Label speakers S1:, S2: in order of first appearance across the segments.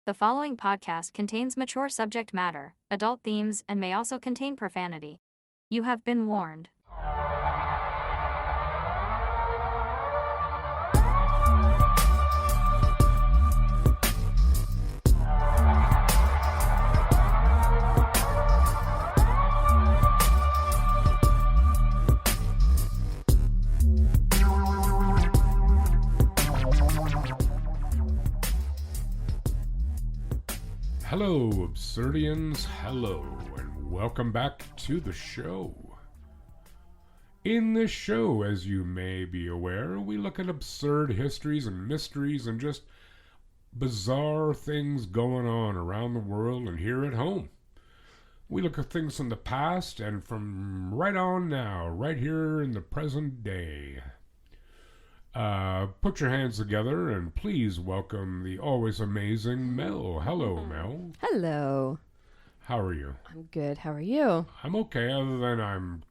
S1: The following podcast contains mature subject matter, adult themes, and may also contain profanity. You have been warned.
S2: Hello, Absurdians. Hello, and welcome back to the show. In this show, as you may be aware, we look at absurd histories and mysteries and just bizarre things going on around the world and here at home. We look at things from the past and from right on now, right here in the present day. Put your hands together and please welcome the always amazing Mel. Hello, Mel.
S3: Hello.
S2: How are you?
S3: I'm good. How are you?
S2: I'm okay, other than I'm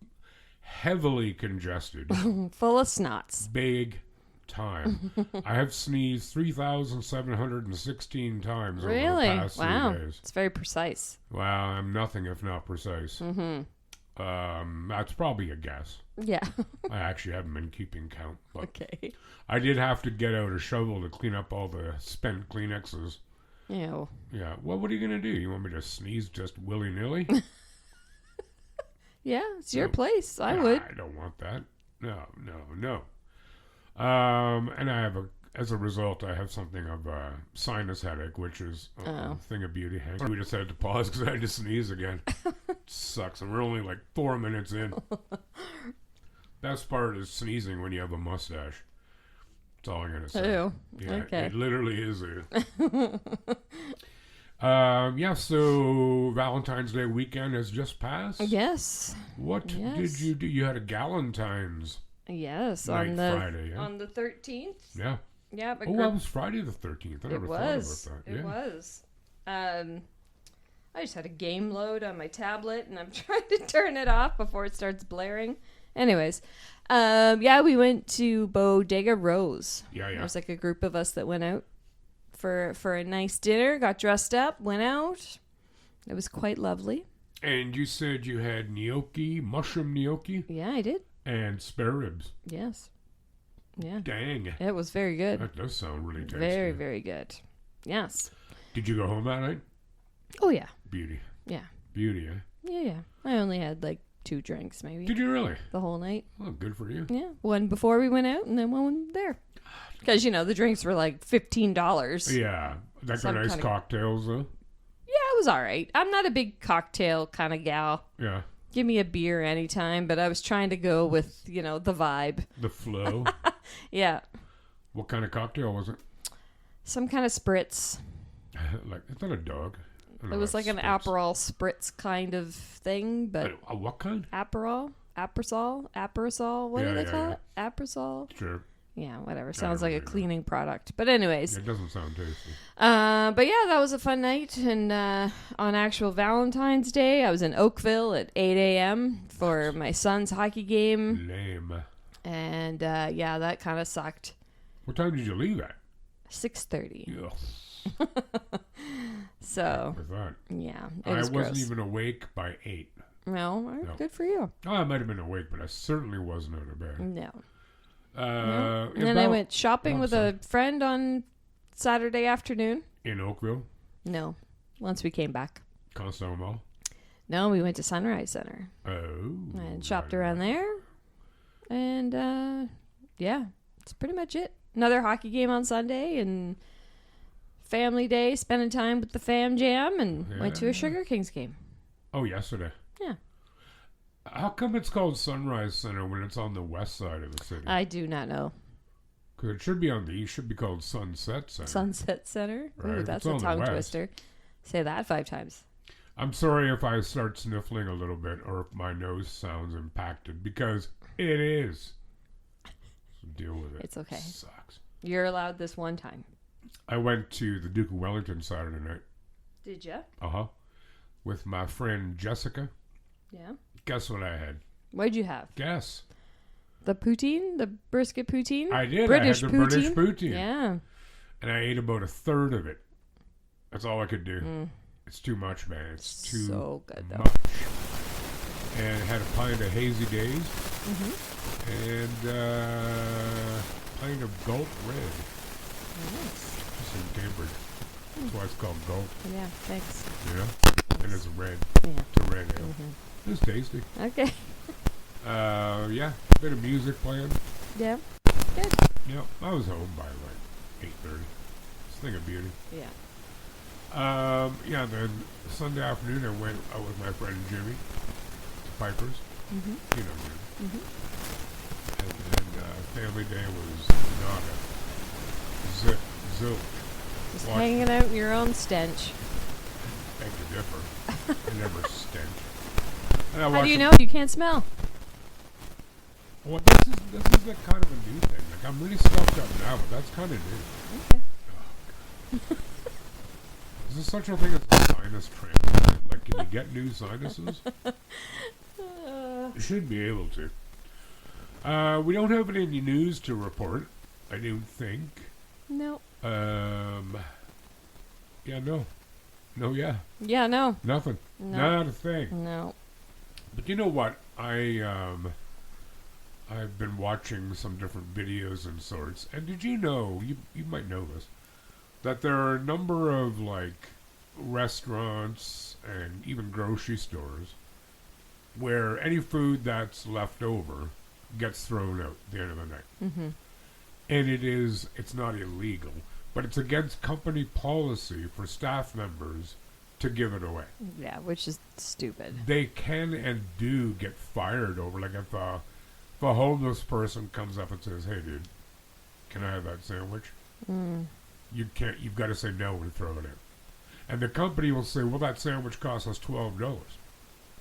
S2: heavily congested.
S3: Full of snots.
S2: Big time. I have sneezed 3,716 times over the past 3 days.
S3: It's very precise.
S2: Well, I'm nothing if not precise. That's probably a guess.
S3: Yeah.
S2: I actually haven't been keeping count. But
S3: Okay.
S2: I did have to get out a shovel to clean up all the spent Kleenexes.
S3: Ew.
S2: Yeah. Well, what are you going to do? You want me to sneeze just willy-nilly?
S3: Yeah, it's your
S2: No.
S3: place. I would.
S2: I don't want that. No. And I have as a result, I have something of a sinus headache, which is a thing of beauty. We just had to pause because I had to sneeze again. Sucks. And we're only like 4 minutes in. Best part is sneezing when you have a mustache. That's all I'm going to say.
S3: Ew.
S2: Yeah,
S3: Okay.
S2: it literally is so Valentine's Day weekend has just passed.
S3: Yes.
S2: What
S3: Yes.
S2: did you do? You had a Galentine's
S3: Yes.
S2: night
S3: on the
S2: Friday, yeah?
S3: on the 13th.
S2: Yeah.
S3: Yeah.
S2: Oh, that was Friday the 13th. I never thought about that.
S3: It was. I just had a game load on my tablet, and I'm trying to turn it off before it starts blaring. Anyways, we went to Bodega Rose.
S2: Yeah.
S3: There was like a group of us that went out for a nice dinner, got dressed up, went out. It was quite lovely.
S2: And you said you had gnocchi, mushroom gnocchi,
S3: Yeah, I did.
S2: and spare ribs.
S3: Yes. Yeah.
S2: Dang.
S3: It was very good.
S2: That does sound really tasty.
S3: Very, very good. Yes.
S2: Did you go home that night?
S3: Oh, yeah.
S2: Beauty.
S3: Yeah.
S2: Beauty, eh?
S3: Yeah. I only had like 2 drinks maybe
S2: Did you really?
S3: the whole night.
S2: Oh, good for you.
S3: Yeah. One before we went out and then one there. Because, the drinks were like $15.
S2: Yeah. That
S3: Some
S2: got nice
S3: kinda-
S2: cocktails, though.
S3: Yeah, it was all right. I'm not a big cocktail kind of gal.
S2: Yeah.
S3: Give me a beer anytime, but I was trying to go with, the vibe.
S2: The flow.
S3: Yeah.
S2: What kind of cocktail was it?
S3: Some kind of spritz.
S2: Is that a dog?
S3: It was like an Aperol spritz kind of thing, but
S2: What kind?
S3: Aperol? Aperosol? What do they call it? Aperosol?
S2: Sure.
S3: Yeah, whatever.
S2: don't
S3: Sounds like a
S2: really know.
S3: cleaning product. But anyways.
S2: It doesn't sound tasty.
S3: But yeah, that was a fun night. And on actual Valentine's Day, I was in Oakville at 8 a.m. for my son's hockey game.
S2: Lame.
S3: And that kind of sucked.
S2: What time did you leave at?
S3: 6:30.
S2: Ugh.
S3: So,
S2: With that.
S3: yeah, it
S2: I
S3: was
S2: wasn't
S3: gross.
S2: even awake by 8.
S3: No,
S2: No.
S3: good for you.
S2: Oh, I might have been awake, but I certainly wasn't out of bed.
S3: No.
S2: No.
S3: And then I went shopping with a friend on Saturday afternoon.
S2: In Oakville,
S3: No, once we came back.
S2: Constable Mall.
S3: No, we went to Sunrise Center
S2: Oh.
S3: and shopped around there. And that's pretty much it. Another hockey game on Sunday and family day, spending time with the fam jam, and went to a Sugar Kings game.
S2: Oh, yesterday.
S3: Yeah.
S2: How come it's called Sunrise Center when it's on the west side of the city?
S3: I do not know.
S2: Because it should be on the east. Should be called Sunset Center.
S3: Sunset Center?
S2: Right,
S3: Ooh,
S2: if
S3: that's
S2: it's
S3: a
S2: on the
S3: tongue
S2: west.
S3: twister. Say that 5 times.
S2: I'm sorry if I start sniffling a little bit or if my nose sounds impacted, because it is. So deal with it.
S3: It's okay.
S2: Sucks.
S3: You're allowed this one time.
S2: I went to the Duke of Wellington Saturday night.
S3: Did you?
S2: With my friend Jessica.
S3: Yeah.
S2: Guess what I had?
S3: What'd you have?
S2: Guess.
S3: The poutine? The brisket poutine?
S2: I did.
S3: British
S2: I had the British
S3: poutine?
S2: poutine.
S3: Yeah.
S2: And I ate about a third of it. That's all I could do. It's too much, man. It's too
S3: So good, though.
S2: much. And had a pint of Hazy Days and pint of Gulp Red.
S3: Nice.
S2: Just in Cambridge. That's why it's called Gulp.
S3: Yeah, thanks.
S2: Yeah. And it's red.
S3: Yeah.
S2: It's a red ale. It was tasty.
S3: Okay.
S2: Yeah. Bit of music playing.
S3: Yeah. Good.
S2: Yep. I was home by like 8:30. This thing of beauty.
S3: Yeah.
S2: Yeah, then Sunday afternoon I went out with my friend Jimmy to Piper's. You know Jimmy. And then family day was not a zilch.
S3: Just hanging out in your own stench.
S2: Beg to differ. I never stench. And I
S3: How do you
S2: watched
S3: know you can't smell?
S2: Well, this is like kind of a new thing. Like I'm really stuffed up now, but that's kind of new.
S3: Okay.
S2: Is there such a thing as sinus transplant? Like, can you get new sinuses? You should be able to. We don't have any news to report, I don't think.
S3: No.
S2: Yeah, no. No, yeah.
S3: Yeah, no.
S2: Nothing.
S3: No.
S2: Not a thing.
S3: No.
S2: But you know what? I've been watching some different videos and sorts, and did you know, you might know this, that there are a number of, like, restaurants and even grocery stores where any food that's left over gets thrown out at the end of the night. And it's not illegal, but it's against company policy for staff members to give it away.
S3: Yeah, which is stupid.
S2: They can and do get fired over, like if a homeless person comes up and says, "Hey dude, can I have that sandwich?" You've got to say no and throw it out. And the company will say, "Well, that sandwich costs us $12.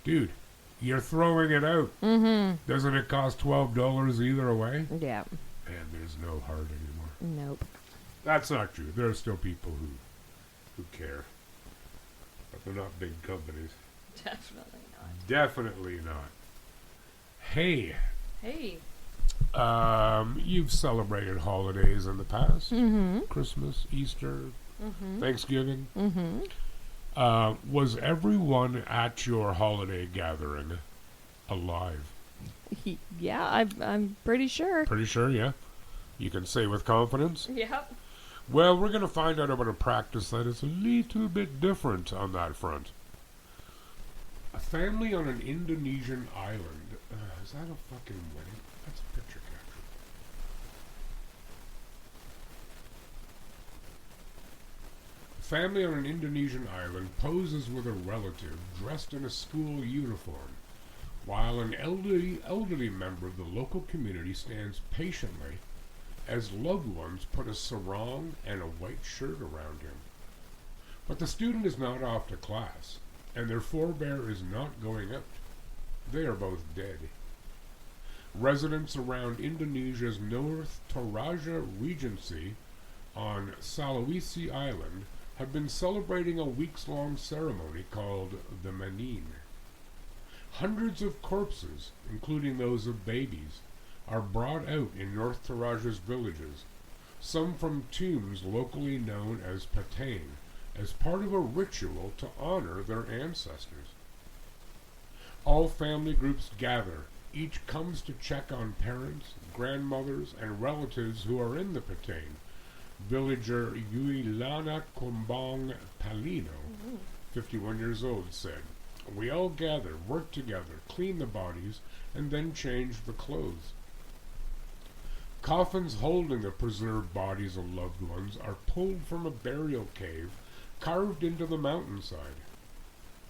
S2: Dude, you're throwing it out. Doesn't it cost $12 either way?
S3: Yeah.
S2: And there's no heart anymore.
S3: Nope.
S2: That's not true. There are still people who care. But they're not big companies.
S3: Definitely not.
S2: Definitely not. Hey.
S3: Hey.
S2: You've celebrated holidays in the past. Christmas, Easter, Thanksgiving. Was everyone at your holiday gathering alive?
S3: Yeah, I'm pretty sure.
S2: Pretty sure, yeah. You can say with confidence.
S3: Yep.
S2: Well, we're going to find out about a practice that is a little bit different on that front. A family on an Indonesian island. Is that a fucking wedding? That's a picture capture. A family on an Indonesian island poses with a relative dressed in a school uniform, while an elderly member of the local community stands patiently as loved ones put a sarong and a white shirt around him. But the student is not off to class, and their forebear is not going out. They are both dead. Residents around Indonesia's North Toraja Regency on Sulawesi Island have been celebrating a weeks-long ceremony called the Manin. Hundreds of corpses, including those of babies, are brought out in North Toraja's villages, some from tombs locally known as Patane, as part of a ritual to honor their ancestors. All family groups gather. Each comes to check on parents, grandmothers, and relatives who are in the Patane. Villager Yuilana Kumbang Palino, 51 years old, said, "We all gather, work together, clean the bodies, and then change the clothes." Coffins holding the preserved bodies of loved ones are pulled from a burial cave carved into the mountainside.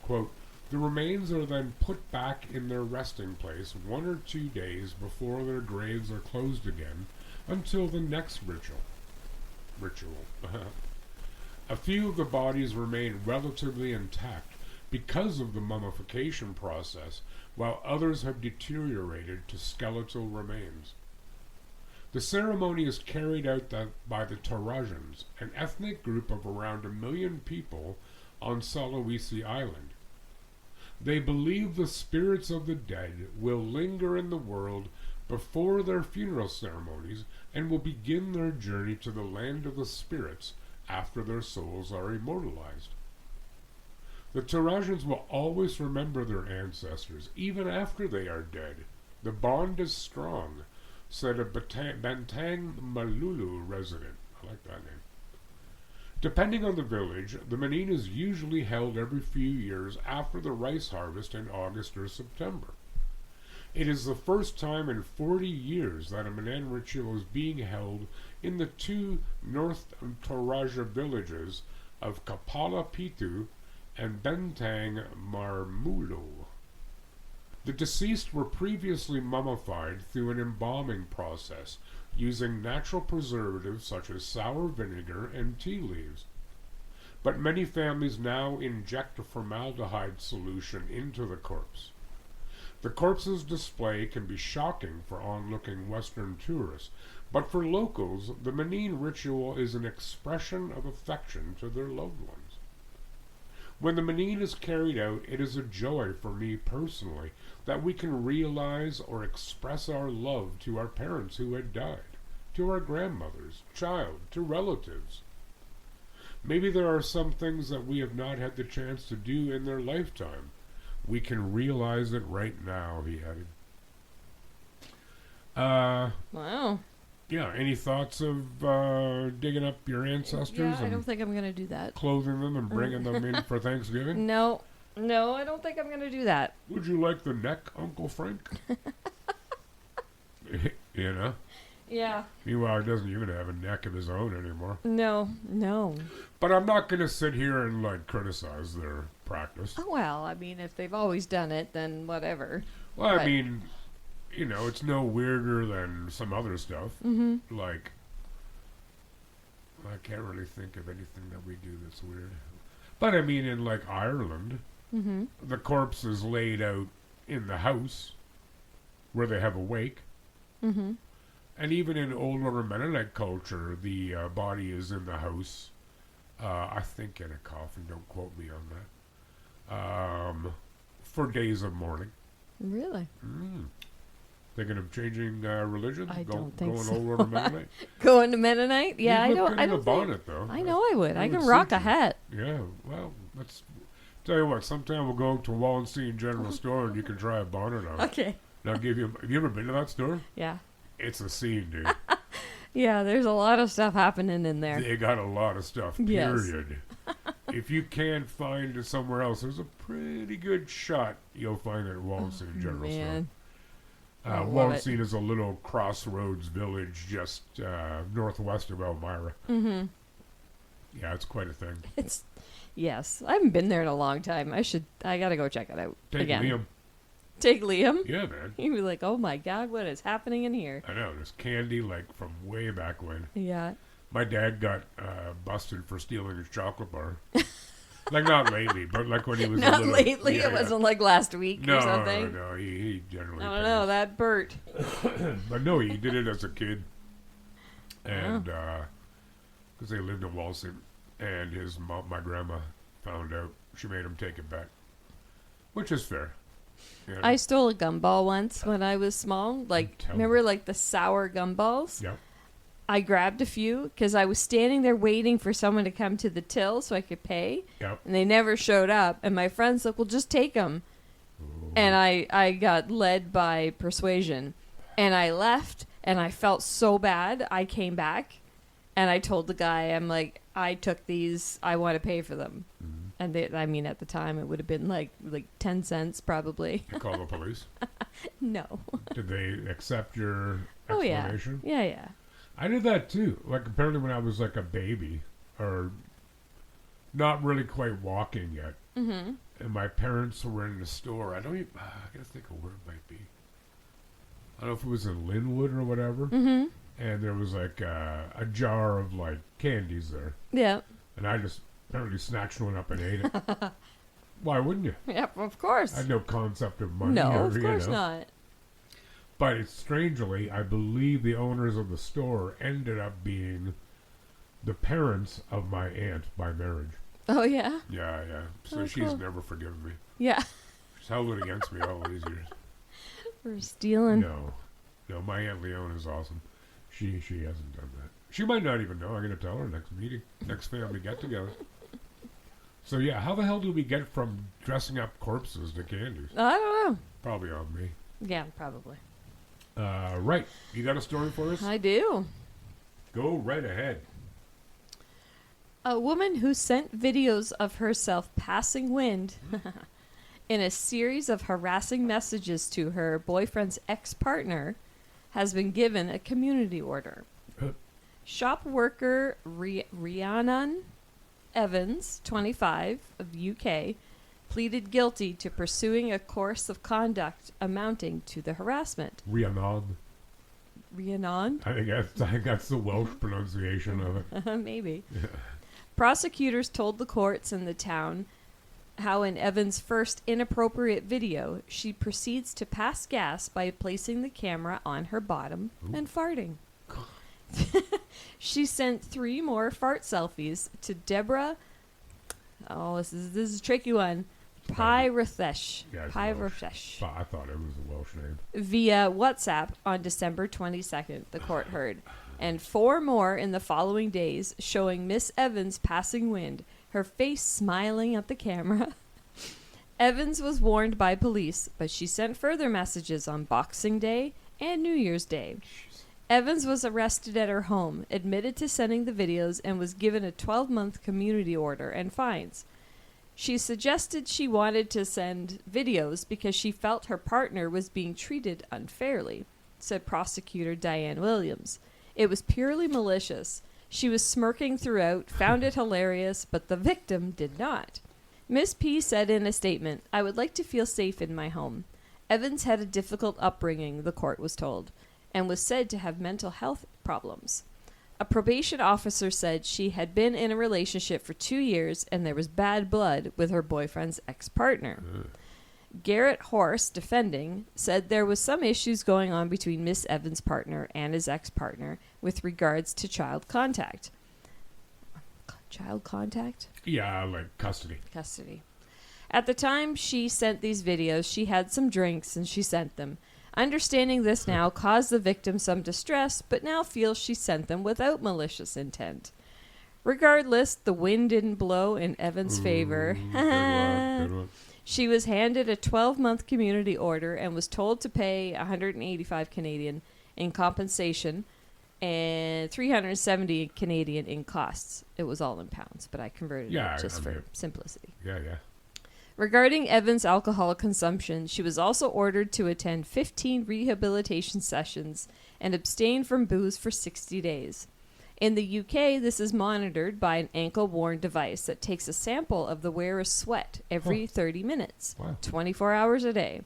S2: Quote, "The remains are then put back in their resting place 1 or 2 days before their graves are closed again until the next ritual. A few of the bodies remain relatively intact because of the mummification process, while others have deteriorated to skeletal remains. The ceremony is carried out by the Torajans, an ethnic group of around 1 million people on Sulawesi Island. They believe the spirits of the dead will linger in the world before their funeral ceremonies and will begin their journey to the land of the spirits after their souls are immortalized. The Tarajans will always remember their ancestors, even after they are dead. The bond is strong, said a Bantang Malulu resident. I like that name. Depending on the village, the Manin is usually held every few years after the rice harvest in August or September. It is the first time in 40 years that a Manin ritual is being held in the two North Toraja villages of Kapala Pitu and Bentang Marmulu. The deceased were previously mummified through an embalming process using natural preservatives such as sour vinegar and tea leaves. But many families now inject a formaldehyde solution into the corpse. The corpse's display can be shocking for onlooking Western tourists, but for locals, the Manin ritual is an expression of affection to their loved ones. When the Manin is carried out, it is a joy for me personally that we can realize or express our love to our parents who had died, to our grandmothers, child, to relatives. Maybe there are some things that we have not had the chance to do in their lifetime. We can realize it right now, he added.
S3: Wow.
S2: Yeah, any thoughts of digging up your ancestors
S3: Yeah, I
S2: and
S3: don't think I'm going to do that.
S2: clothing them and bringing them in for Thanksgiving?
S3: No, I don't think I'm going to do that.
S2: Would you like the neck, Uncle Frank? You know?
S3: Yeah.
S2: Meanwhile, he doesn't even have a neck of his own anymore.
S3: No.
S2: But I'm not going to sit here and, criticize their practice.
S3: Oh, well, I mean, if they've always done it, then whatever.
S2: Well,
S3: But-
S2: I mean, it's no weirder than some other stuff.
S3: Mm-hmm.
S2: I can't really think of anything that we do that's weird. But, I mean, in, Ireland,
S3: Mm-hmm.
S2: the corpse is laid out in the house where they have a wake.
S3: Mm-hmm.
S2: And even in old Order Mennonite culture, the body is in the house. I think in a coffin, don't quote me on that. For days of mourning.
S3: Really?
S2: Thinking of changing religion?
S3: I don't think
S2: going
S3: so.
S2: old Order Mennonite?
S3: Going to Mennonite? Yeah,
S2: You'd
S3: I
S2: look
S3: don't.
S2: good
S3: I
S2: in
S3: don't
S2: a
S3: think.
S2: bonnet, though.
S3: I know I would. I
S2: would
S3: can rock
S2: suit
S3: a
S2: you.
S3: hat.
S2: Yeah, well, let's tell you what. Sometime we'll go to Wallenstein General Store and you can try a bonnet on.
S3: Okay.
S2: And I'll give you. Have you ever been to that store?
S3: Yeah.
S2: It's a scene, dude.
S3: Yeah, there's a lot of stuff happening in there.
S2: They got a lot of stuff.
S3: Yes.
S2: Period. If you can't find it somewhere else, there's a pretty good shot you'll find it at Wallenstein General
S3: Man.
S2: Store.
S3: I love it.
S2: Wallenstein is a little crossroads village just northwest of Elmira.
S3: Mm-hmm.
S2: Yeah, it's quite a thing.
S3: Yes. I haven't been there in a long time. I gotta go check it out
S2: Take
S3: again.
S2: Liam.
S3: Take Liam?
S2: Yeah, man.
S3: He was like, oh my God, what is happening in here?
S2: I know. There's candy from way back when.
S3: Yeah.
S2: My dad got busted for stealing his chocolate bar. Not lately, but when he was a
S3: Not
S2: little...
S3: lately.
S2: Yeah,
S3: it wasn't like last week
S2: no,
S3: or something.
S2: No, he generally...
S3: I don't know. That Bert.
S2: But no, he did it as a kid. And, because they lived in Wallenstein, and his mom, my grandma, found out. She made him take it back. Which is fair. You know?
S3: I stole a gumball once when I was small.
S2: Tell
S3: Remember the sour gumballs?
S2: Yep.
S3: I grabbed a few because I was standing there waiting for someone to come to the till so I could pay.
S2: Yep.
S3: And they never showed up. And my friends said, well, just take them.
S2: Ooh.
S3: And I got led by persuasion. And I left, and I felt so bad. I came back, and I told the guy, I'm like, I took these. I want to pay for them.
S2: Mhm.
S3: And at the time, it would have been like 10 cents probably.
S2: You call the police?
S3: No.
S2: Did they accept your
S3: Oh, yeah.
S2: explanation?
S3: Yeah.
S2: I did that too. Apparently when I was a baby, or not really quite walking yet,
S3: Mm-hmm.
S2: and my parents were in the store. I gotta think of where it might be. I don't know if it was in Linwood or whatever.
S3: Mm-hmm.
S2: And there was a jar of candies there.
S3: Yeah.
S2: And I just apparently snatched one up and ate it. Why wouldn't you?
S3: Yep, of course.
S2: I had no concept of money.
S3: No,
S2: or,
S3: of course not.
S2: But it's strangely, I believe the owners of the store ended up being the parents of my aunt by marriage.
S3: Oh, yeah?
S2: Yeah. So
S3: Oh,
S2: she's
S3: cool.
S2: never forgiven me.
S3: Yeah.
S2: She's held it against me all these years.
S3: For stealing.
S2: No, my Aunt Leona is awesome. She hasn't done that. She might not even know. I'm going to tell her next family get-together. So, yeah, how the hell do we get from dressing up corpses to candies?
S3: I don't know.
S2: Probably on me.
S3: Yeah, probably.
S2: Right. You got a story for us?
S3: I do.
S2: Go right ahead.
S3: A woman who sent videos of herself passing wind in a series of harassing messages to her boyfriend's ex-partner has been given a community order. Shop worker Rhiannon Evans, 25, of UK, pleaded guilty to pursuing a course of conduct amounting to the harassment.
S2: Rhiannon.
S3: Rhiannon?
S2: I think that's the Welsh pronunciation of it.
S3: Maybe.
S2: Yeah.
S3: Prosecutors told the courts in the town how in Evans' first inappropriate video, she proceeds to pass gas by placing the camera on her bottom and farting. She sent 3 more fart selfies to Deborah. Oh, this is a tricky one. Pyrathesh.
S2: Yeah, it's
S3: Pyrathesh.
S2: I thought it was a Welsh name.
S3: Via WhatsApp on December 22nd, the court heard. And 4 more in the following days, showing Miss Evans passing wind, her face smiling at the camera. Evans was warned by police, but she sent further messages on Boxing Day and New Year's Day. Evans was arrested at her home, admitted to sending the videos, and was given a 12-month community order and fines. She suggested she wanted to send videos because she felt her partner was being treated unfairly, said prosecutor Diane Williams. It was purely malicious. She was smirking throughout, found it hilarious, but the victim did not. Miss P said in a statement, "I would like to feel safe in my home." Evans had a difficult upbringing, the court was told, and was said to have mental health problems. A probation officer said she had been in a relationship for 2 years and there was bad blood with her boyfriend's ex-partner. Garrett Horst, defending, said there was some issues going on between Miss Evans' partner and his ex-partner with regards to child contact. Child contact?
S2: Yeah, like custody.
S3: Custody. At the time she sent these videos, she had some drinks and she sent them. Understanding this now caused the victim some distress, but now feels she sent them without malicious intent. Regardless, the wind didn't blow in Evans' favor.
S2: Good one.
S3: She was handed a 12-month community order and was told to pay 185 Canadian in compensation and 370 Canadian in costs. It was all in pounds, but I converted it just for simplicity.
S2: Yeah.
S3: Regarding Evans' alcohol consumption, she was also ordered to attend 15 rehabilitation sessions and abstain from booze for 60 days. In the UK, this is monitored by an ankle-worn device that takes a sample of the wearer's sweat every 30 minutes, 24 hours a day.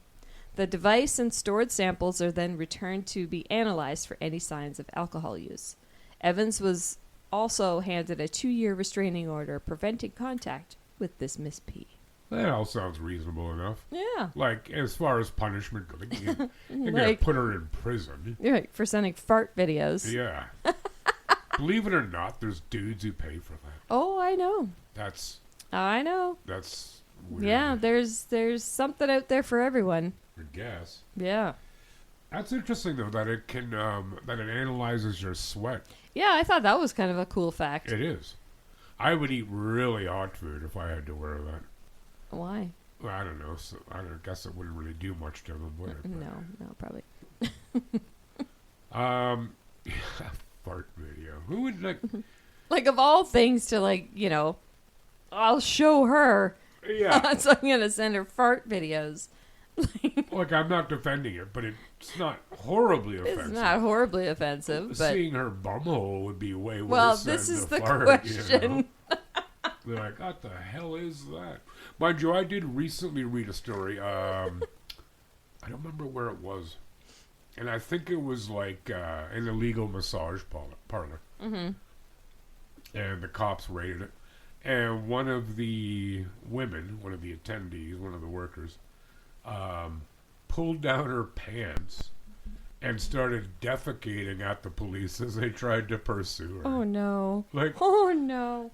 S3: The device and stored samples are then returned to be analyzed for any signs of alcohol use. Evans was also handed a 2-year restraining order preventing contact with this Miss P.
S2: That all sounds reasonable enough.
S3: Yeah.
S2: Like, as far as punishment goes, you're going to put her in prison.
S3: Right, for sending fart videos.
S2: Yeah. Believe it or not, there's dudes who pay for that.
S3: Oh, I know. I know.
S2: That's weird.
S3: Yeah, there's something out there for everyone.
S2: I guess.
S3: Yeah.
S2: That's interesting, though, that it can, that it analyzes your sweat.
S3: Yeah, I thought that was kind of a cool fact.
S2: It is. I would eat really hot food if I had to wear that.
S3: Why?
S2: Well, I don't know. So I guess it wouldn't really do much to them, would it?
S3: No, probably.
S2: Fart video. Who would like?
S3: Like of all things to I'll show her.
S2: Yeah.
S3: So I'm gonna send her fart videos.
S2: Like I'm not defending it, but it's not horribly offensive.
S3: It's not horribly offensive, but
S2: seeing her bumhole would be way worse.
S3: Well,
S2: than
S3: this is
S2: the
S3: the
S2: fart,
S3: question.
S2: You know? They're like, what the hell is that? Mind you, I did recently read a story. I don't remember where it was. And I think it was like an illegal massage parlor. Mm-hmm. And the cops raided it. And one of the women, one of the attendees, one of the workers, pulled down her pants and started defecating at the police as they tried to pursue her.
S3: Oh, no.
S2: Oh,
S3: no.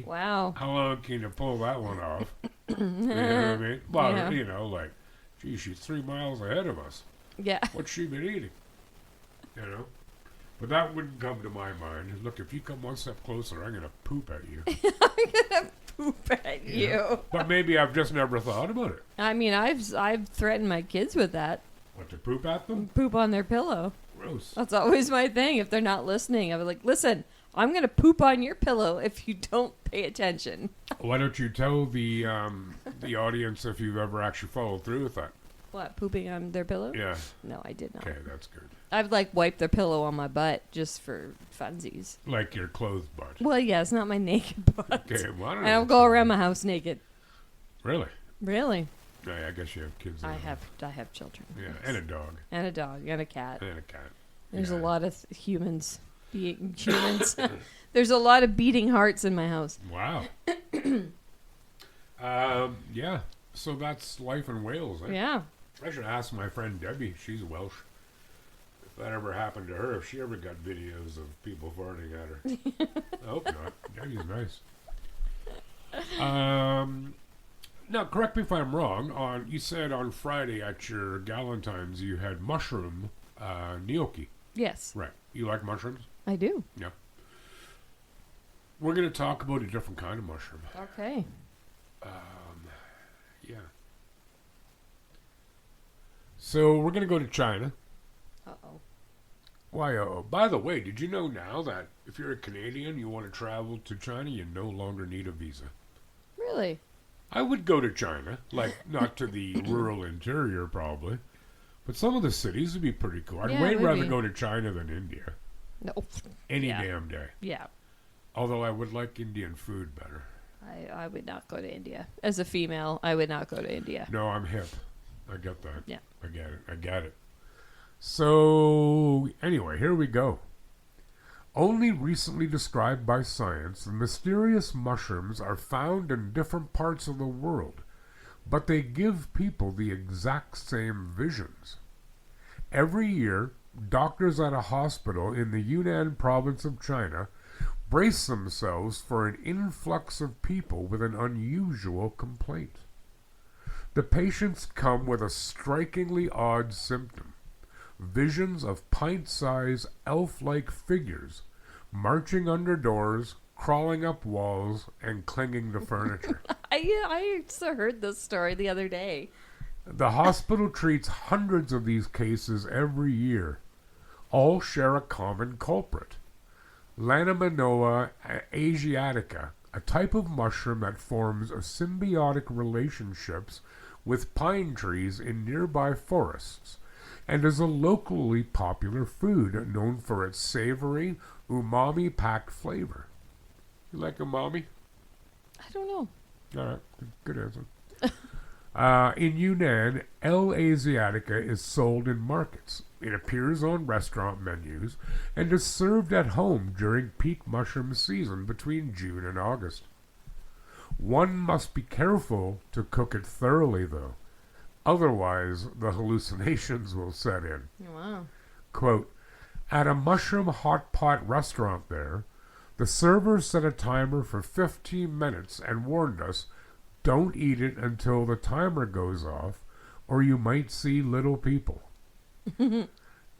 S3: Wow.
S2: How long can you pull that one off? You know what I mean? Well, yeah. Gee, she's 3 miles ahead of us.
S3: Yeah.
S2: What's she been eating? You know? But that wouldn't come to my mind. Look, if you come one step closer, I'm going to poop at you.
S3: I'm gonna poop at you.
S2: But maybe I've just never thought about it.
S3: I mean, I've threatened my kids with that.
S2: What, to poop at them?
S3: Poop on their pillow.
S2: Gross.
S3: That's always my thing. If they're not listening, I'm like, listen, I'm gonna poop on your pillow if you don't pay attention.
S2: Why don't you tell the audience if you've ever actually followed through with that?
S3: What, pooping on their pillow?
S2: Yeah.
S3: No, I did not.
S2: Okay, that's good.
S3: I've wiped their pillow on my butt just for funsies.
S2: Like your clothed butt.
S3: Well, yeah, it's not my naked butt.
S2: Okay, well, I don't
S3: I
S2: know.
S3: don't go around my house naked.
S2: Really?
S3: Really?
S2: Yeah, I guess you have kids.
S3: I have children.
S2: Yeah,
S3: yes.
S2: and a dog.
S3: And a dog and a cat.
S2: And a cat.
S3: There's
S2: Yeah.
S3: a lot of humans being humans. There's a lot of beating hearts in my house.
S2: Wow. Yeah. So that's life in Wales. Eh?
S3: Yeah.
S2: I should ask my friend Debbie. She's Welsh. If that ever happened to her, if she ever got videos of people farting at her. I hope not. Debbie's nice. Now, correct me if I'm wrong. You said on Friday at your Galentine's you had mushroom gnocchi.
S3: Yes.
S2: Right. You like mushrooms?
S3: I do.
S2: Yeah. We're going to talk about a different kind of mushroom.
S3: Okay.
S2: Yeah. So we're going to go to China.
S3: Uh-oh.
S2: Why, by the way, did you know now that if you're a Canadian, you want to travel to China, you no longer need a visa?
S3: Really?
S2: I would go to China, not to the rural interior probably, but some of the cities would be pretty cool. I'd
S3: Yeah,
S2: way
S3: it would
S2: rather
S3: be.
S2: go to China than India.
S3: No.
S2: Any
S3: Yeah.
S2: damn day.
S3: Yeah.
S2: Although I would like Indian food better.
S3: I would not go to India. As a female, I would not go to India.
S2: No, I'm hip. I get that.
S3: Yeah.
S2: I get it. So, anyway, here we go. Only recently described by science, the mysterious mushrooms are found in different parts of the world, but they give people the exact same visions. Every year, doctors at a hospital in the Yunnan province of China brace themselves for an influx of people with an unusual complaint. The patients come with a strikingly odd symptom: visions of pint-sized elf-like figures marching under doors, crawling up walls, and clinging to furniture.
S3: I heard this story the other day.
S2: The hospital treats hundreds of these cases every year. All share a common culprit: Lanaminoa asiatica, a type of mushroom that forms symbiotic relationships with pine trees in nearby forests, and is a locally popular food known for its savory, umami-packed flavor. You like umami?
S3: I don't know.
S2: All right, good answer. In Yunnan, L. asiatica is sold in markets. It appears on restaurant menus and is served at home during peak mushroom season between June and August. One must be careful to cook it thoroughly, though. Otherwise, the hallucinations will set in.
S3: Wow.
S2: Quote, at a mushroom hot pot restaurant there, the server set a timer for 15 minutes and warned us, don't eat it until the timer goes off, or you might see little people.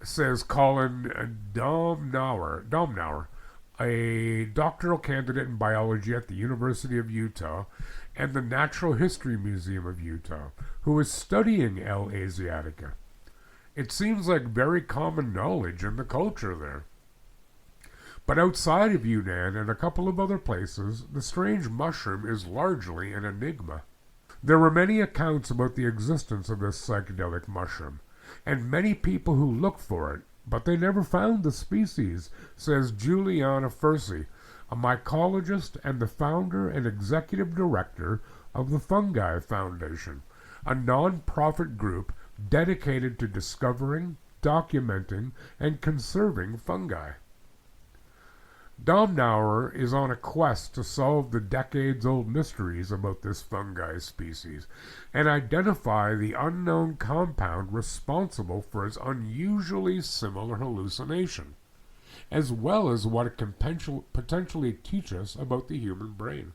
S2: Says Colin Domnauer, a doctoral candidate in biology at the University of Utah and the Natural History Museum of Utah, who is studying L. asiatica. It seems like very common knowledge in the culture there. But outside of Yunnan and a couple of other places, the strange mushroom is largely an enigma. There were many accounts about the existence of this psychedelic mushroom, and many people who looked for it, but they never found the species, says Juliana Fursi, a mycologist and the founder and executive director of the Fungi Foundation, a non-profit group dedicated to discovering, documenting, and conserving fungi. Domnauer is on a quest to solve the decades-old mysteries about this fungi species and identify the unknown compound responsible for its unusually similar hallucination, as well as what it can potentially teach us about the human brain.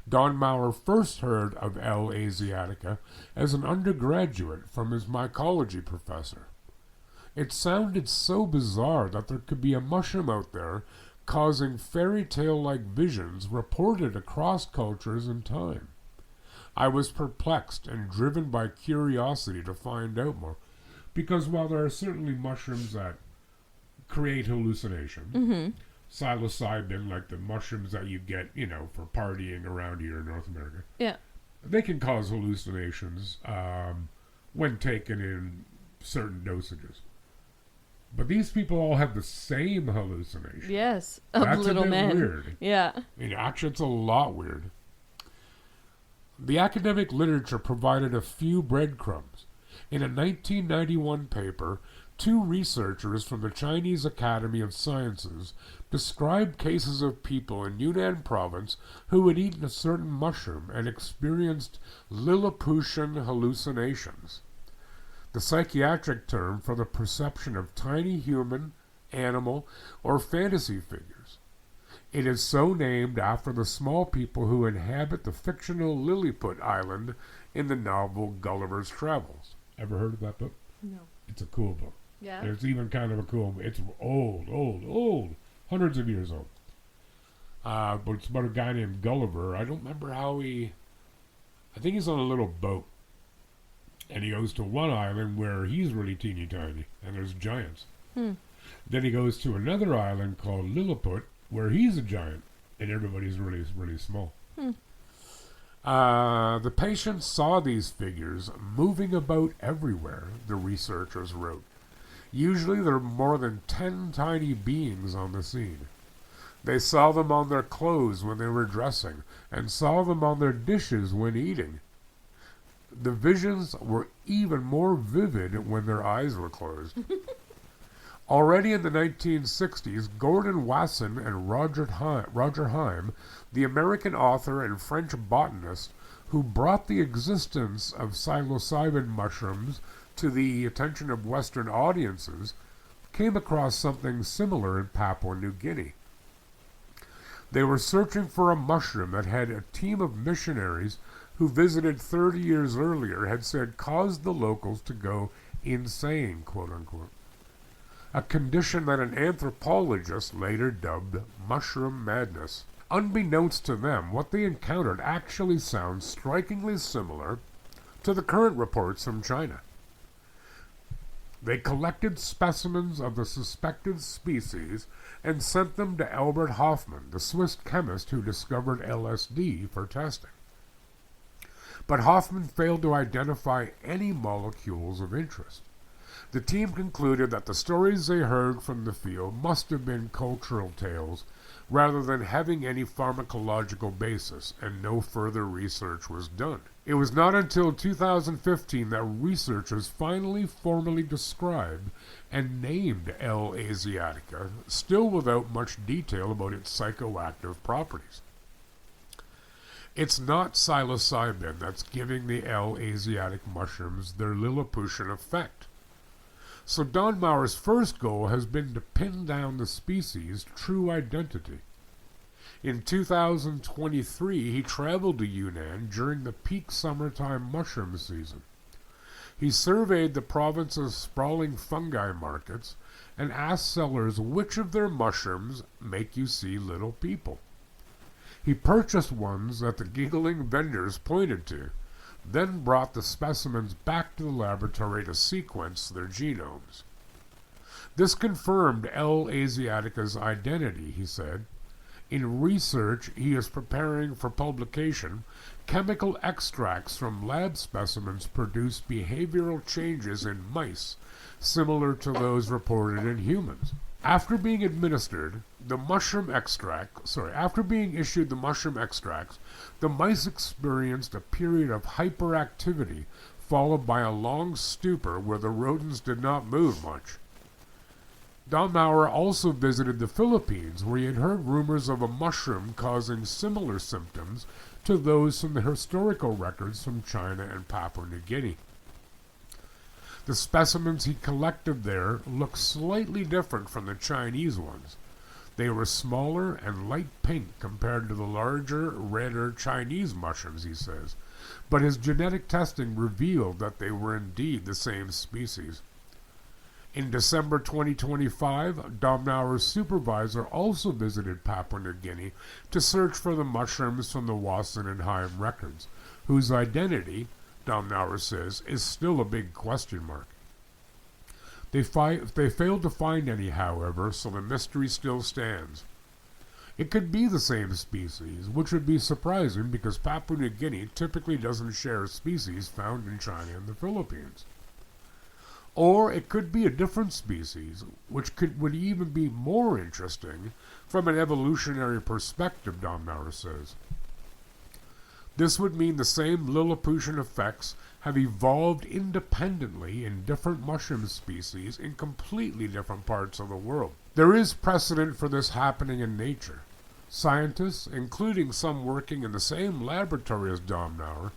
S2: Domnauer first heard of L. asiatica as an undergraduate from his mycology professor. It sounded so bizarre that there could be a mushroom out there causing fairy tale-like visions reported across cultures and time. I was perplexed and driven by curiosity to find out more, because while there are certainly mushrooms that create hallucination, psilocybin, like the mushrooms that you get, for partying around here in North America,
S3: Yeah.
S2: they can cause hallucinations when taken in certain dosages. But these people all have the same hallucination.
S3: Yes. Of
S2: That's
S3: little
S2: a bit
S3: men.
S2: weird.
S3: Yeah.
S2: Actually, it's a lot weird. The academic literature provided a few breadcrumbs. In a 1991 paper, 2 researchers from the Chinese Academy of Sciences described cases of people in Yunnan province who had eaten a certain mushroom and experienced Lilliputian hallucinations, the psychiatric term for the perception of tiny human, animal, or fantasy figures. It is so named after the small people who inhabit the fictional Lilliput Island in the novel Gulliver's Travels. Ever heard of that book?
S3: No.
S2: It's a cool book.
S3: Yeah.
S2: And it's even kind of a cool. It's old, hundreds of years old. But it's about a guy named Gulliver. I don't remember how I think he's on a little boat, and he goes to one island where he's really teeny tiny, and there's giants. Then he goes to another island called Lilliput, where he's a giant, and everybody's really, really small. The patients saw these figures moving about everywhere, the researchers wrote. Usually there are more than 10 tiny beings on the scene. They saw them on their clothes when they were dressing, and saw them on their dishes when eating. The visions were even more vivid when their eyes were closed. Already in the 1960s, Gordon Wasson and Roger Heim, the American author and French botanist who brought the existence of psilocybin mushrooms to the attention of Western audiences, came across something similar in Papua New Guinea. They were searching for a mushroom that had a team of missionaries who visited 30 years earlier had said caused the locals to go insane, quote-unquote. A condition that an anthropologist later dubbed mushroom madness. Unbeknownst to them, what they encountered actually sounds strikingly similar to the current reports from China. They collected specimens of the suspected species and sent them to Albert Hofmann, the Swiss chemist who discovered LSD, for testing. But Hofmann failed to identify any molecules of interest. The team concluded that the stories they heard from the field must have been cultural tales rather than having any pharmacological basis, and no further research was done. It was not until 2015 that researchers finally formally described and named L. asiatica, still without much detail about its psychoactive properties. It's not psilocybin that's giving the L. asiatic mushrooms their Lilliputian effect. So Don Mauer's first goal has been to pin down the species' true identity. In 2023, he traveled to Yunnan during the peak summertime mushroom season. He surveyed the province's sprawling fungi markets and asked sellers which of their mushrooms make you see little people. He purchased ones that the giggling vendors pointed to, then brought the specimens back to the laboratory to sequence their genomes. This confirmed L. asiatica's identity, he said. In research he is preparing for publication, chemical extracts from lab specimens produce behavioral changes in mice, similar to those reported in humans. After being issued the mushroom extracts, the mice experienced a period of hyperactivity, followed by a long stupor where the rodents did not move much. Don Mauer also visited the Philippines, where he had heard rumors of a mushroom causing similar symptoms to those from the historical records from China and Papua New Guinea. The specimens he collected there looked slightly different from the Chinese ones. They were smaller and light pink compared to the larger, redder Chinese mushrooms, he says, but his genetic testing revealed that they were indeed the same species. In December 2025, Domnauer's supervisor also visited Papua New Guinea to search for the mushrooms from the Wassenaarheim records, whose identity, Domnauer says, is still a big question mark. They failed to find any, however, so the mystery still stands. It could be the same species, which would be surprising because Papua New Guinea typically doesn't share species found in China and the Philippines. Or it could be a different species, which would even be more interesting from an evolutionary perspective, Domnauer says. This would mean the same Lilliputian effects have evolved independently in different mushroom species in completely different parts of the world. There is precedent for this happening in nature. Scientists, including some working in the same laboratory as Domnauer,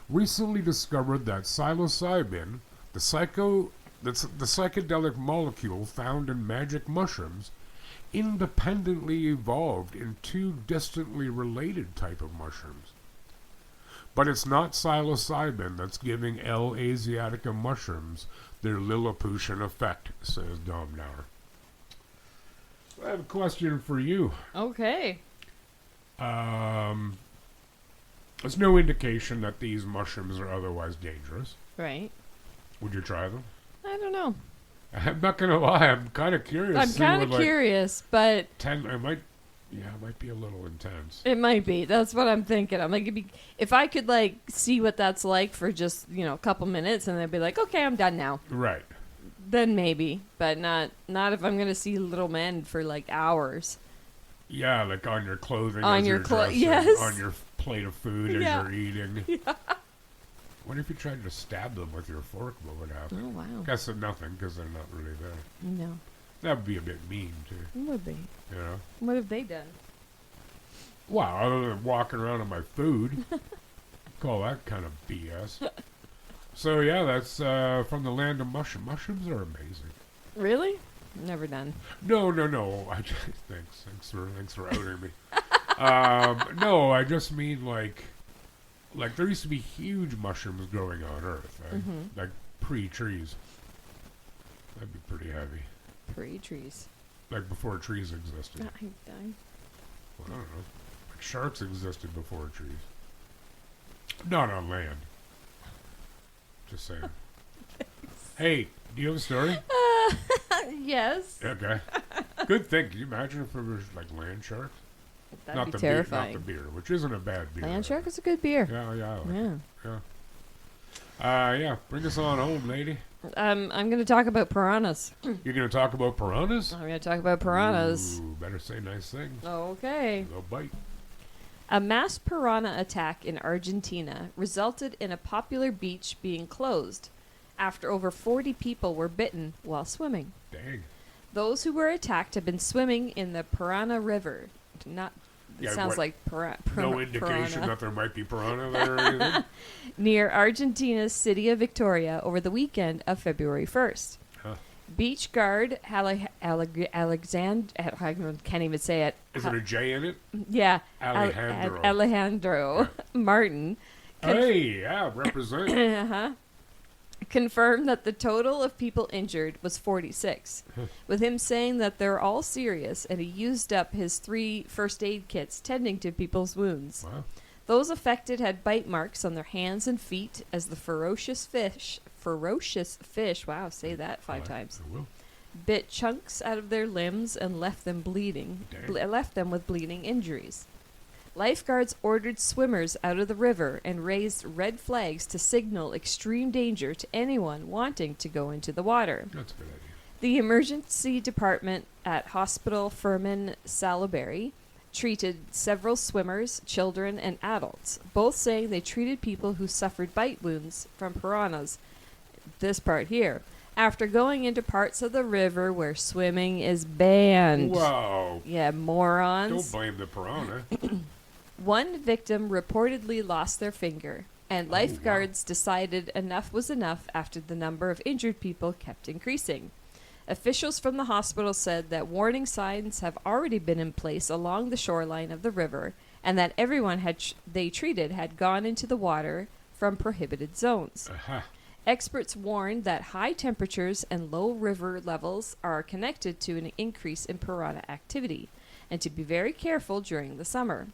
S2: recently discovered that psilocybin, the psychedelic molecule found in magic mushrooms, independently evolved in two distantly related type of mushrooms. But it's not psilocybin that's giving L. asiatica mushrooms their Lilliputian effect, says Domnauer. I have a question for you.
S3: Okay.
S2: There's no indication that these mushrooms are otherwise dangerous.
S3: Right.
S2: Would you try them?
S3: I don't know.
S2: I'm not gonna lie. I'm kind of curious.
S3: I'm kind of curious, but
S2: it might be a little intense.
S3: it might be. That's what I'm thinking. I'm like, if I could like see what that's like for just a couple minutes, and I'd be like, okay, I'm done now.
S2: Right.
S3: Then maybe, but not if I'm gonna see little men for like hours.
S2: Yeah, like on your clothing,
S3: on
S2: as
S3: your
S2: you're dressing,
S3: yes,
S2: on your plate of food as
S3: Yeah.
S2: you're eating.
S3: Yeah.
S2: What if you tried to stab them with your fork? What would happen?
S3: Oh wow.
S2: Guess nothing, because they're not really there.
S3: No,
S2: That would be a bit mean too.
S3: it would be.
S2: You know.
S3: What have they done?
S2: Wow, other than walking around on my food, call that kind of BS. So yeah, that's from the land of mushrooms. Mushrooms are amazing.
S3: Really? Never done.
S2: No. I just, thanks for outing me. No, I just mean like there used to be huge mushrooms growing on Earth, like pre-trees. That'd be pretty heavy.
S3: Pre-trees.
S2: Like before trees existed.
S3: I
S2: Well, I don't know. Like sharks existed before trees. Not on land. Just saying. Hey, do you have a story?
S3: Yes.
S2: Okay. Good thing. Can you imagine if there was like land sharks?
S3: That'd
S2: Not
S3: be
S2: the
S3: terrifying.
S2: beer, not the beer, which isn't a bad beer.
S3: Land shark is a good beer.
S2: Yeah, I like
S3: Yeah.
S2: it. Yeah. Bring us on home, lady.
S3: I'm going to talk about piranhas.
S2: You're going to talk about piranhas?
S3: I'm going to talk about piranhas.
S2: Ooh, better say nice things.
S3: Okay.
S2: They'll bite.
S3: A mass piranha attack in Argentina resulted in a popular beach being closed after over 40 people were bitten while swimming.
S2: Dang.
S3: Those who were attacked have been swimming in the Parana River. Sounds
S2: what?
S3: like
S2: No indication
S3: piranha.
S2: that there might be piranha there or anything?
S3: Near Argentina's city of Victoria over the weekend of February 1st.
S2: Huh.
S3: Beach guard Alexander, I can't even say it.
S2: Is there a J in it?
S3: Yeah,
S2: Alejandro.
S3: Alejandro Martin.
S2: Hey, yeah, represent.
S3: Uh-huh. Confirmed that the total of people injured was 46, with him saying that they're all serious and he used up his 3 first aid kits tending to people's wounds.
S2: Wow.
S3: Those affected had bite marks on their hands and feet as the ferocious fish, wow, say that 5 times,
S2: I will.
S3: bit chunks out of their limbs and left them bleeding, left them with bleeding injuries. Lifeguards ordered swimmers out of the river and raised red flags to signal extreme danger to anyone wanting to go into the water.
S2: That's a good idea.
S3: The emergency department at Hospital Firmin Salaberry treated several swimmers, children, and adults, both saying they treated people who suffered bite wounds from piranhas. This part here. After going into parts of the river where swimming is banned.
S2: Wow.
S3: Yeah, morons.
S2: Don't blame the piranha.
S3: One victim reportedly lost their finger, and lifeguards decided enough was enough after the number of injured people kept increasing. Officials from the hospital said that warning signs have already been in place along the shoreline of the river, and that everyone they treated had gone into the water from prohibited zones.
S2: Uh-huh.
S3: Experts warn that high temperatures and low river levels are connected to an increase in piranha activity, and to be very careful during the summer.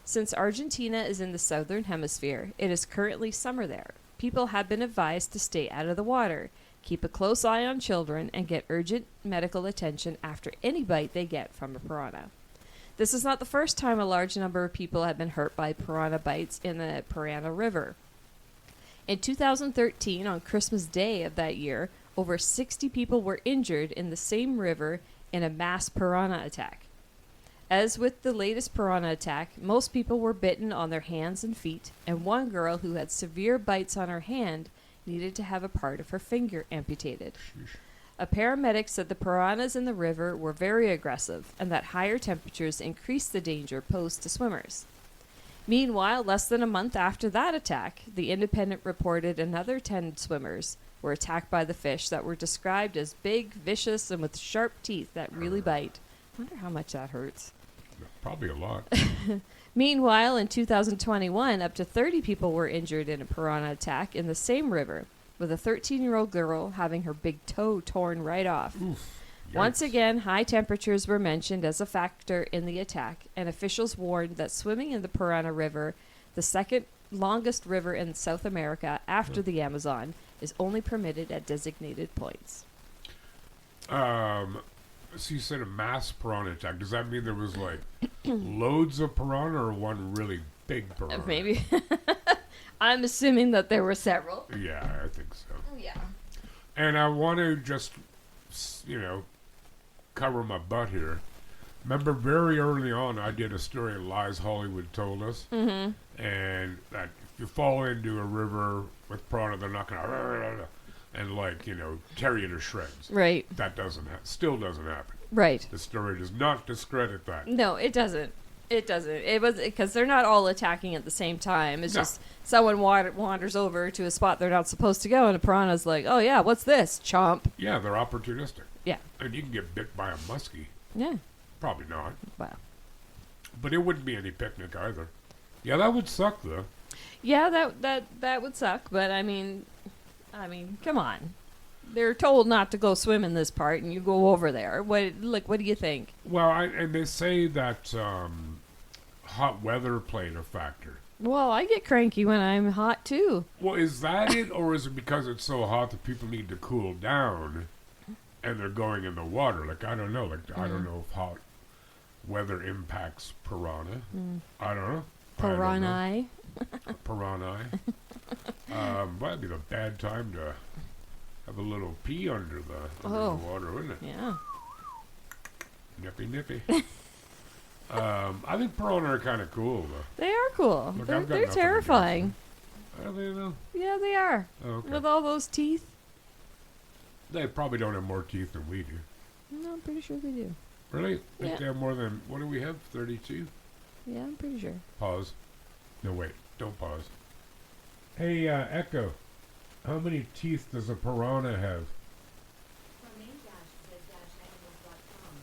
S3: Since Argentina is in the southern hemisphere, it is currently summer there. People have been advised to stay out of the water, keep a close eye on children, and get urgent medical attention after any bite they get from a piranha. This is not the first time a large number of people have been hurt by piranha bites in the Parana River. In 2013, on Christmas Day of that year, over 60 people were injured in the same river in a mass piranha attack. As with the latest piranha attack, most people were bitten on their hands and feet, and one girl who had severe bites on her hand needed to have a part of her finger amputated.
S2: Sheesh.
S3: A paramedic said the piranhas in the river were very aggressive and that higher temperatures increased the danger posed to swimmers. Meanwhile, less than a month after that attack, the Independent reported another 10 swimmers were attacked by the fish that were described as big, vicious, and with sharp teeth that really bite. I wonder how much that hurts.
S2: Probably a lot.
S3: Meanwhile, in 2021, up to 30 people were injured in a piranha attack in the same river, with a 13-year-old girl having her big toe torn right off.
S2: Oof.
S3: Once
S2: Yikes.
S3: again, high temperatures were mentioned as a factor in the attack, and officials warned that swimming in the Parana River, the second longest river in South America after the Amazon, is only permitted at designated points.
S2: So you said a mass piranha attack. Does that mean there was like loads of piranha or one really big piranha?
S3: Maybe. I'm assuming that there were several.
S2: Yeah, I think so.
S3: Oh, yeah.
S2: And I want to just, cover my butt here. Remember very early on I did a story of lies Hollywood told us.
S3: Mm-hmm.
S2: And that if you fall into a river with piranha, they're not going to and tear you to shreds.
S3: Right.
S2: That still doesn't happen.
S3: Right.
S2: The story does not discredit that.
S3: No, it doesn't. It doesn't. It was because they're not all attacking at the same time. It's
S2: No.
S3: just someone wanders over to a spot they're not supposed to go, and a piranha's like, "Oh yeah, what's this? Chomp."
S2: Yeah, they're opportunistic.
S3: Yeah.
S2: And you can get bit by a muskie.
S3: Yeah.
S2: Probably not.
S3: Wow.
S2: But it wouldn't be any picnic either. Yeah, that would suck though.
S3: Yeah, that would suck. But I mean, come on. They're told not to go swim in this part, and you go over there. What do you think?
S2: Well, and they say that hot weather played a factor.
S3: Well, I get cranky when I'm hot too.
S2: Well, is that it, or is it because it's so hot that people need to cool down, and they're going in the water? Like I don't know. I don't know if hot weather impacts piranha. I don't know.
S3: Piranha.
S2: Piranha. That'd be the bad time to have a little pee under the water, wouldn't it?
S3: Yeah.
S2: Nippy. I think piranha are kind of cool, though.
S3: They are cool.
S2: Look,
S3: they're
S2: I've got
S3: they're
S2: nothing
S3: terrifying.
S2: Are they, though?
S3: Yeah, they are.
S2: Oh, okay.
S3: With all those teeth.
S2: They probably don't have more teeth than we do.
S3: No, I'm pretty sure they do.
S2: Really? Think
S3: Yeah.
S2: they have more than, what do we have, 32?
S3: Yeah, I'm pretty sure.
S2: Pause. No, wait. Don't pause. Hey, Echo. How many teeth does a piranha have?
S4: From main-z-animals.com.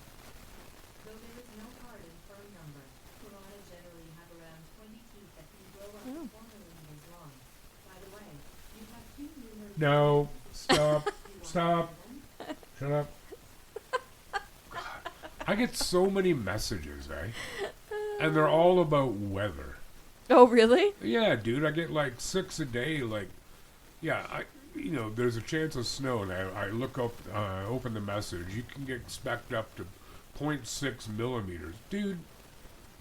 S4: Though there is no hard and firm number, piranha generally have around 20 teeth that can grow up to 4 millimeters long. By the way, you have 2 numerous...
S2: No. Stop. Stop. Shut up. I get so many messages, and they're all about weather.
S3: Oh, really?
S2: Yeah, dude, I get like 6 a day. There's a chance of snow, and I look up, open the message. You can expect up to 0.6 millimeters, dude.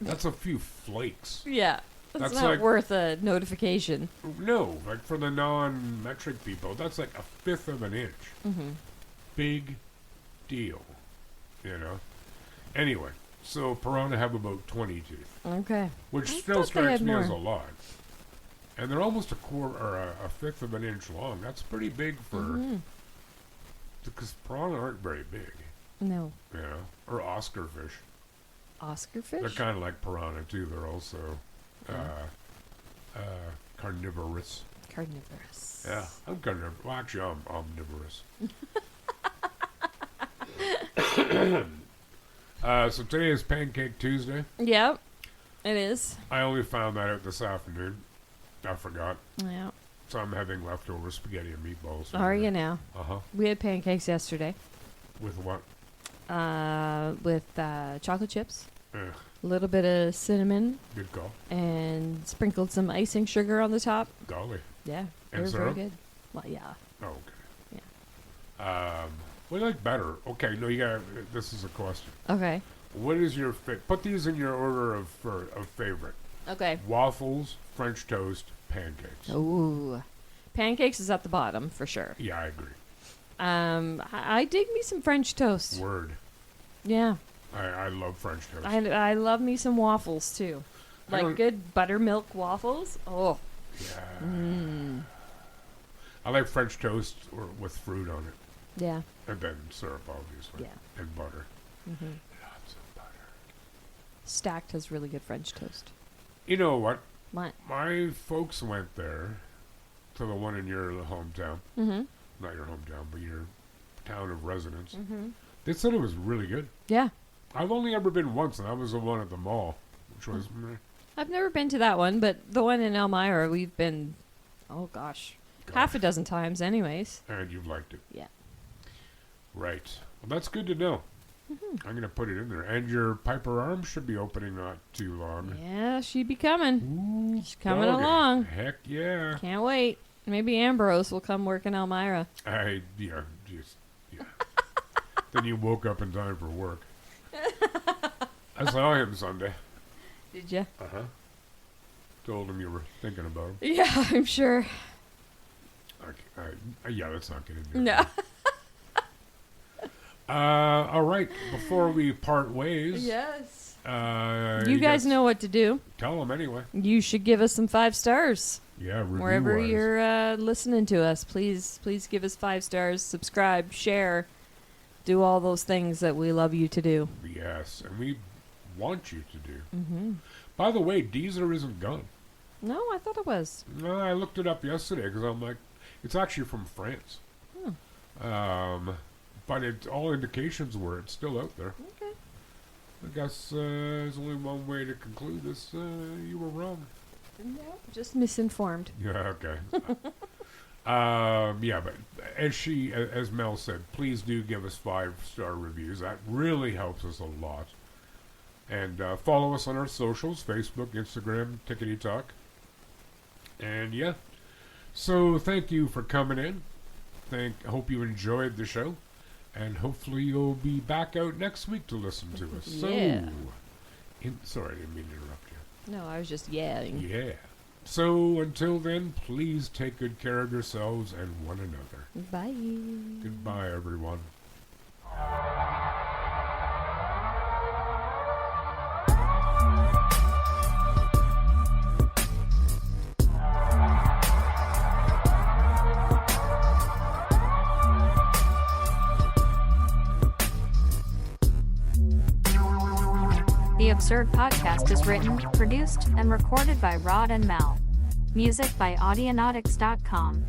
S2: That's a few flakes.
S3: Yeah. That's not
S2: like
S3: worth a notification.
S2: No, like for the non-metric people, that's like a fifth of an inch.
S3: Mm-hmm.
S2: Big deal, Anyway, so piranha have about 20 teeth.
S3: Okay.
S2: Which
S3: I
S2: still
S3: thought they
S2: strikes
S3: had
S2: me as a
S3: more.
S2: lot. And they're almost a quarter or a fifth of an inch long. That's pretty big for... Because piranha aren't very big,
S3: No.
S2: Or Oscar fish.
S3: Oscar fish?
S2: They're kind of like piranha, too. They're also carnivorous.
S3: Carnivorous.
S2: Yeah, I'm carnivorous. Well, actually, I'm omnivorous. So today is Pancake Tuesday.
S3: Yep. It is.
S2: I only found that out this afternoon. I forgot.
S3: Yeah.
S2: So I'm having leftover spaghetti and meatballs.
S3: Are you now?
S2: Uh-huh.
S3: We had pancakes yesterday
S2: With what?
S3: with chocolate chips,
S2: Eh,
S3: a little bit of cinnamon,
S2: good call.
S3: and sprinkled some icing sugar on the top.
S2: Golly.
S3: Yeah, they
S2: And
S3: were very
S2: syrup?
S3: good. Well, yeah.
S2: Oh, okay. Yeah. What do you like better? Okay, no, you got. This is a question.
S3: Okay.
S2: What is your put these in your order of favorite?
S3: Okay.
S2: Waffles, French toast, pancakes.
S3: Ooh. Pancakes is at the bottom for sure.
S2: Yeah, I agree.
S3: I dig me some French toast.
S2: Word.
S3: Yeah.
S2: I love French toast.
S3: I love me some waffles too.
S2: I don't-
S3: Like good buttermilk waffles. Oh.
S2: Yeah.
S3: Mm.
S2: I like French toast with fruit on it.
S3: Yeah.
S2: And then syrup, obviously.
S3: Yeah.
S2: And butter.
S3: Mm-hmm.
S2: Lots of butter.
S3: Stacked has really good French toast.
S2: You know what?
S3: What?
S2: My folks went there to the one in your hometown.
S3: Mm-hmm.
S2: Not your hometown, but your town of residence.
S3: Mm-hmm.
S2: They said it was really good.
S3: Yeah.
S2: I've only ever been once, and that was the one at the mall, which was meh.
S3: I've never been to that one, but the one in Elmira, we've been, oh gosh, half a dozen times anyways.
S2: And you've liked it.
S3: Yeah.
S2: Right. Well, that's good to know.
S3: Mm-hmm.
S2: I'm going to put it in there. And your Piper Arms should be opening not too long.
S3: Yeah, she be coming.
S2: Ooh,
S3: She's coming
S2: doggy.
S3: along.
S2: Heck yeah.
S3: Can't wait. Maybe Ambrose will come work in Elmira.
S2: Yeah. Then you woke up in time for work. I saw him Sunday.
S3: Did you?
S2: Uh-huh. Told him you were thinking about him.
S3: Yeah, I'm sure.
S2: Yeah, let's not get into it.
S3: No.
S2: All right. Before we part ways,
S3: Yes.
S2: you
S3: guys know what to do.
S2: Tell them anyway.
S3: You should give us some 5 stars.
S2: Yeah,
S3: Wherever
S2: review-wise.
S3: you're listening to us, please give us 5 stars, subscribe, share, do all those things that we love you to do.
S2: Yes, and we want you to do.
S3: Mm-hmm.
S2: By the way, Deezer isn't gone.
S3: No, I thought it was.
S2: No, I looked it up yesterday because I'm like, it's actually from France. But all indications were it's still out there.
S3: Okay.
S2: I guess there's only one way to conclude this. You were wrong.
S3: No, just misinformed.
S2: Yeah, okay. Yeah, but as Mel said, please do give us 5-star reviews. That really helps us a lot. And follow us on our socials, Facebook, Instagram, Tickety Talk. And yeah. So thank you for coming in. Hope you enjoyed the show. And hopefully you'll be back out next week to listen to us.
S3: Yeah.
S2: Sorry, I didn't mean to interrupt you.
S3: No, I was just yelling.
S2: Yeah. So until then, please take good care of yourselves and one another.
S3: Bye.
S2: Goodbye, everyone.
S1: The Absurd Podcast is written, produced, and recorded by Rod and Mel. Music by Audionautics.com.